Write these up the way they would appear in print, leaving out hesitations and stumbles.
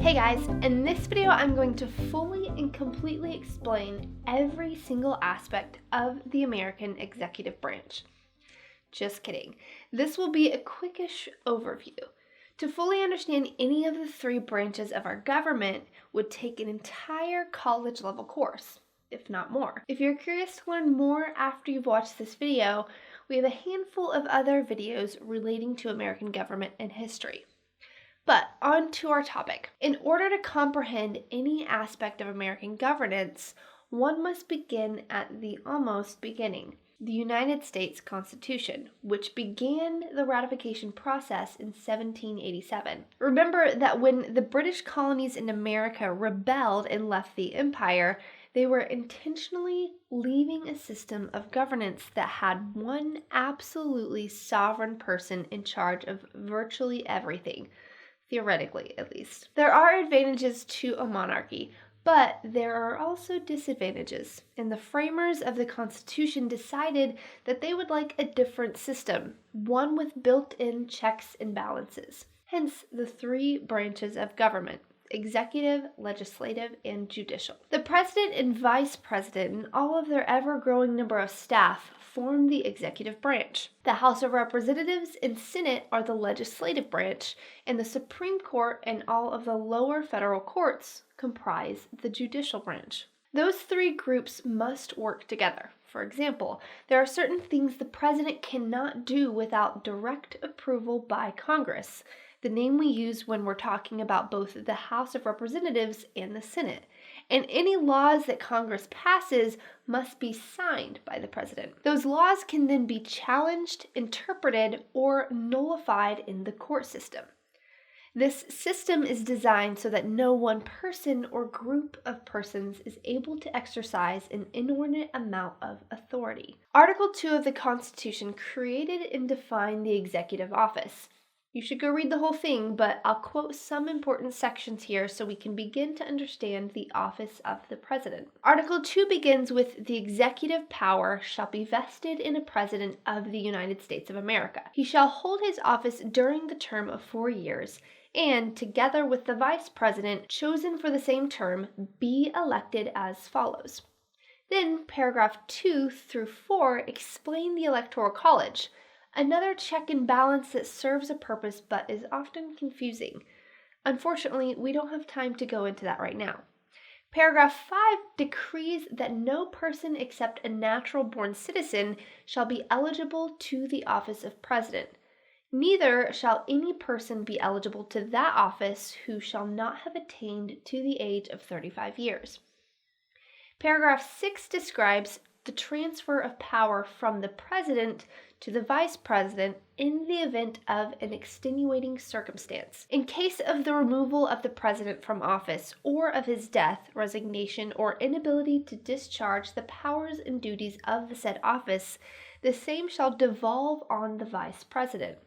Hey guys, in this video I'm going to fully and completely explain every single aspect of the American executive branch. Just kidding. This will be a quickish overview. To fully understand any of the three branches of our government would take an entire college level course, if not more. If you're curious to learn more after you've watched this video, we have a handful of other videos relating to American government and history. But on to our topic. In order to comprehend any aspect of American governance, one must begin at the almost beginning, the United States Constitution, which began the ratification process in 1787. Remember that when the British colonies in America rebelled and left the empire, they were intentionally leaving a system of governance that had one absolutely sovereign person in charge of virtually everything. Theoretically, at least. There are advantages to a monarchy, but there are also disadvantages, and the framers of the Constitution decided that they would like a different system, one with built-in checks and balances. Hence, the three branches of government: executive, legislative, and judicial. The president and vice president and all of their ever-growing number of staff form the executive branch. The House of Representatives and Senate are the legislative branch, and the Supreme Court and all of the lower federal courts comprise the judicial branch. Those three groups must work together. For example, there are certain things the president cannot do without direct approval by Congress, the name we use when we're talking about both the House of Representatives and the Senate. And any laws that Congress passes must be signed by the president. Those laws can then be challenged, interpreted, or nullified in the court system. This system is designed so that no one person or group of persons is able to exercise an inordinate amount of authority. Article 2 of the Constitution created and defined the executive office. You should go read the whole thing, but I'll quote some important sections here so we can begin to understand the office of the president. Article 2 begins with the executive power shall be vested in a president of the United States of America. He shall hold his office during the term of 4 years, and, together with the vice president chosen for the same term, be elected as follows. Then, paragraph 2 through 4 explain the Electoral College, another check and balance that serves a purpose but is often confusing. Unfortunately, we don't have time to go into that right now. Paragraph 5 decrees that no person except a natural-born citizen shall be eligible to the office of president. Neither shall any person be eligible to that office who shall not have attained to the age of 35 years. Paragraph 6 describes the transfer of power from the president to the vice president in the event of an extenuating circumstance. In case of the removal of the president from office or of his death, resignation, or inability to discharge the powers and duties of the said office, the same shall devolve on the vice president.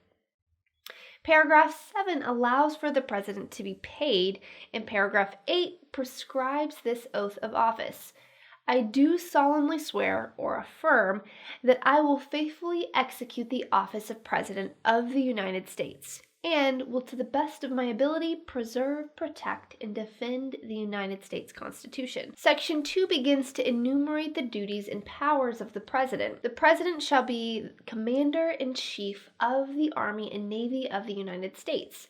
Paragraph 7 allows for the president to be paid, and paragraph 8 prescribes this oath of office. I do solemnly swear or affirm that I will faithfully execute the office of President of the United States and will to the best of my ability preserve, protect, and defend the United States Constitution. Section 2 begins to enumerate the duties and powers of the president. The president shall be commander-in-chief of the Army and Navy of the United States,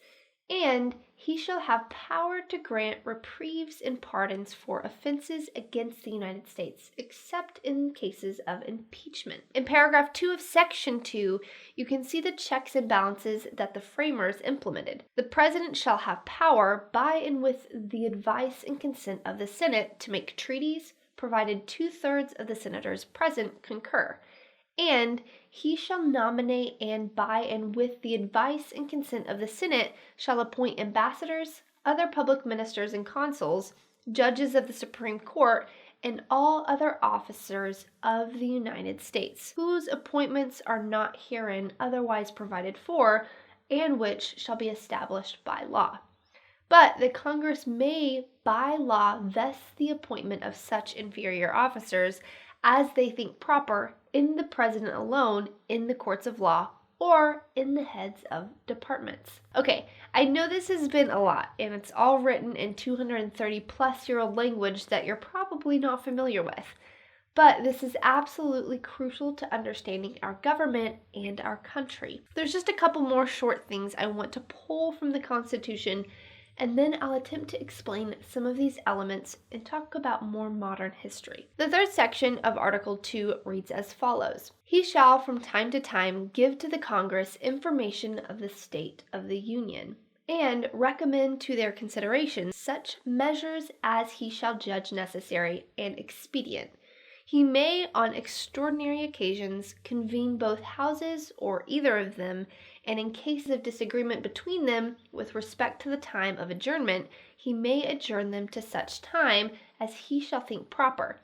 and he shall have power to grant reprieves and pardons for offenses against the United States, except in cases of impeachment. In paragraph 2 of section 2, you can see the checks and balances that the framers implemented. The president shall have power, by and with the advice and consent of the Senate, to make treaties, provided 2/3 of the senators present concur. And he shall nominate, and by and with the advice and consent of the Senate shall appoint ambassadors, other public ministers and consuls, judges of the Supreme Court, and all other officers of the United States, whose appointments are not herein otherwise provided for, and which shall be established by law. But the Congress may, by law, vest the appointment of such inferior officers as they think proper in the president alone in the courts of law or in the heads of departments. Okay, I know this has been a lot, and it's all written in 230-plus-year-old language that you're probably not familiar with. But this is absolutely crucial to understanding our government and our country. There's just a couple more short things I want to pull from the Constitution, and then I'll attempt to explain some of these elements and talk about more modern history. The third section of Article 2 reads as follows. He shall from time to time give to the Congress information of the state of the Union, and recommend to their consideration such measures as he shall judge necessary and expedient. He may, on extraordinary occasions, convene both houses or either of them, and in cases of disagreement between them with respect to the time of adjournment, he may adjourn them to such time as he shall think proper.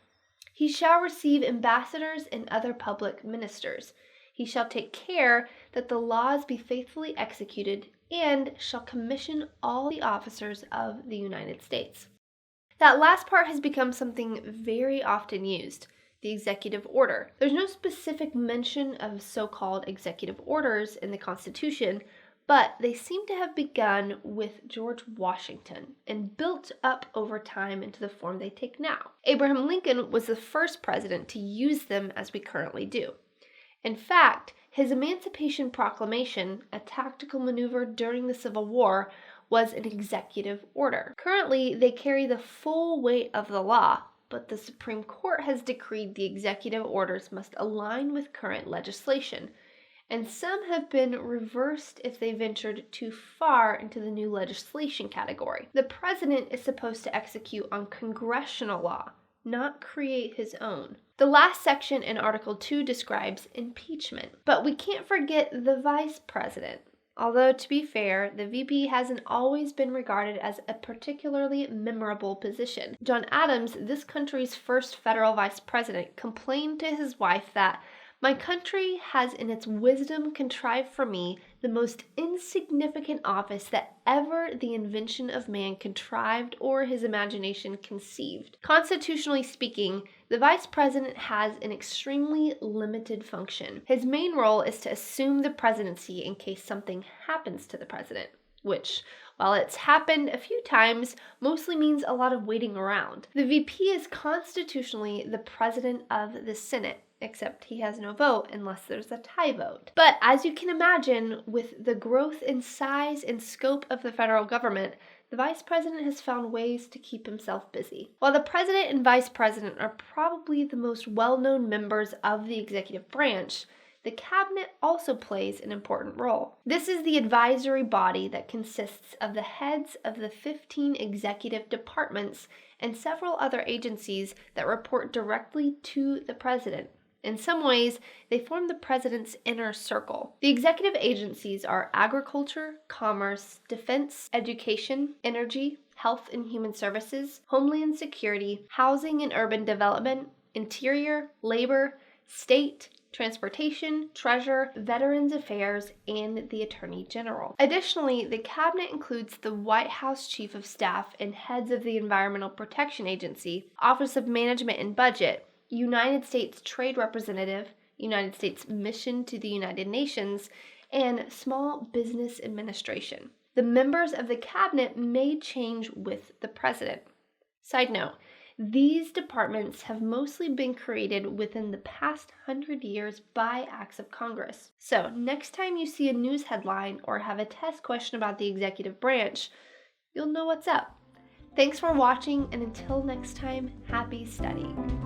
He shall receive ambassadors and other public ministers. He shall take care that the laws be faithfully executed, and shall commission all the officers of the United States. That last part has become something very often used. The executive order. There's no specific mention of so-called executive orders in the Constitution, but they seem to have begun with George Washington and built up over time into the form they take now. Abraham Lincoln was the first president to use them as we currently do. In fact, his Emancipation Proclamation, a tactical maneuver during the Civil War, was an executive order. Currently, they carry the full weight of the law, but the Supreme Court has decreed the executive orders must align with current legislation, and some have been reversed if they ventured too far into the new legislation category. The president is supposed to execute on congressional law, not create his own. The last section in Article 2 describes impeachment, but we can't forget the vice president. Although, to be fair, the VP hasn't always been regarded as a particularly memorable position. John Adams, this country's first federal vice president, complained to his wife that my country has in its wisdom contrived for me the most insignificant office that ever the invention of man contrived or his imagination conceived. Constitutionally speaking, the vice president has an extremely limited function. His main role is to assume the presidency in case something happens to the president, which, while it's happened a few times, mostly means a lot of waiting around. The VP is constitutionally the president of the Senate, except he has no vote unless there's a tie vote. But as you can imagine, with the growth in size and scope of the federal government, the vice president has found ways to keep himself busy. While the president and vice president are probably the most well-known members of the executive branch, the cabinet also plays an important role. This is the advisory body that consists of the heads of the 15 executive departments and several other agencies that report directly to the president. In some ways, they form the president's inner circle. The executive agencies are agriculture, commerce, defense, education, energy, health and human services, homeland security, housing and urban development, interior, labor, state, transportation, treasure, veterans affairs, and the attorney general. Additionally, the cabinet includes the White House Chief of Staff and heads of the Environmental Protection Agency, Office of Management and Budget, United States Trade Representative, United States Mission to the United Nations, and Small Business Administration. The members of the cabinet may change with the president. Side note, these departments have mostly been created within the past 100 years by acts of Congress. So next time you see a news headline or have a test question about the executive branch, you'll know what's up. Thanks for watching, and until next time, happy studying.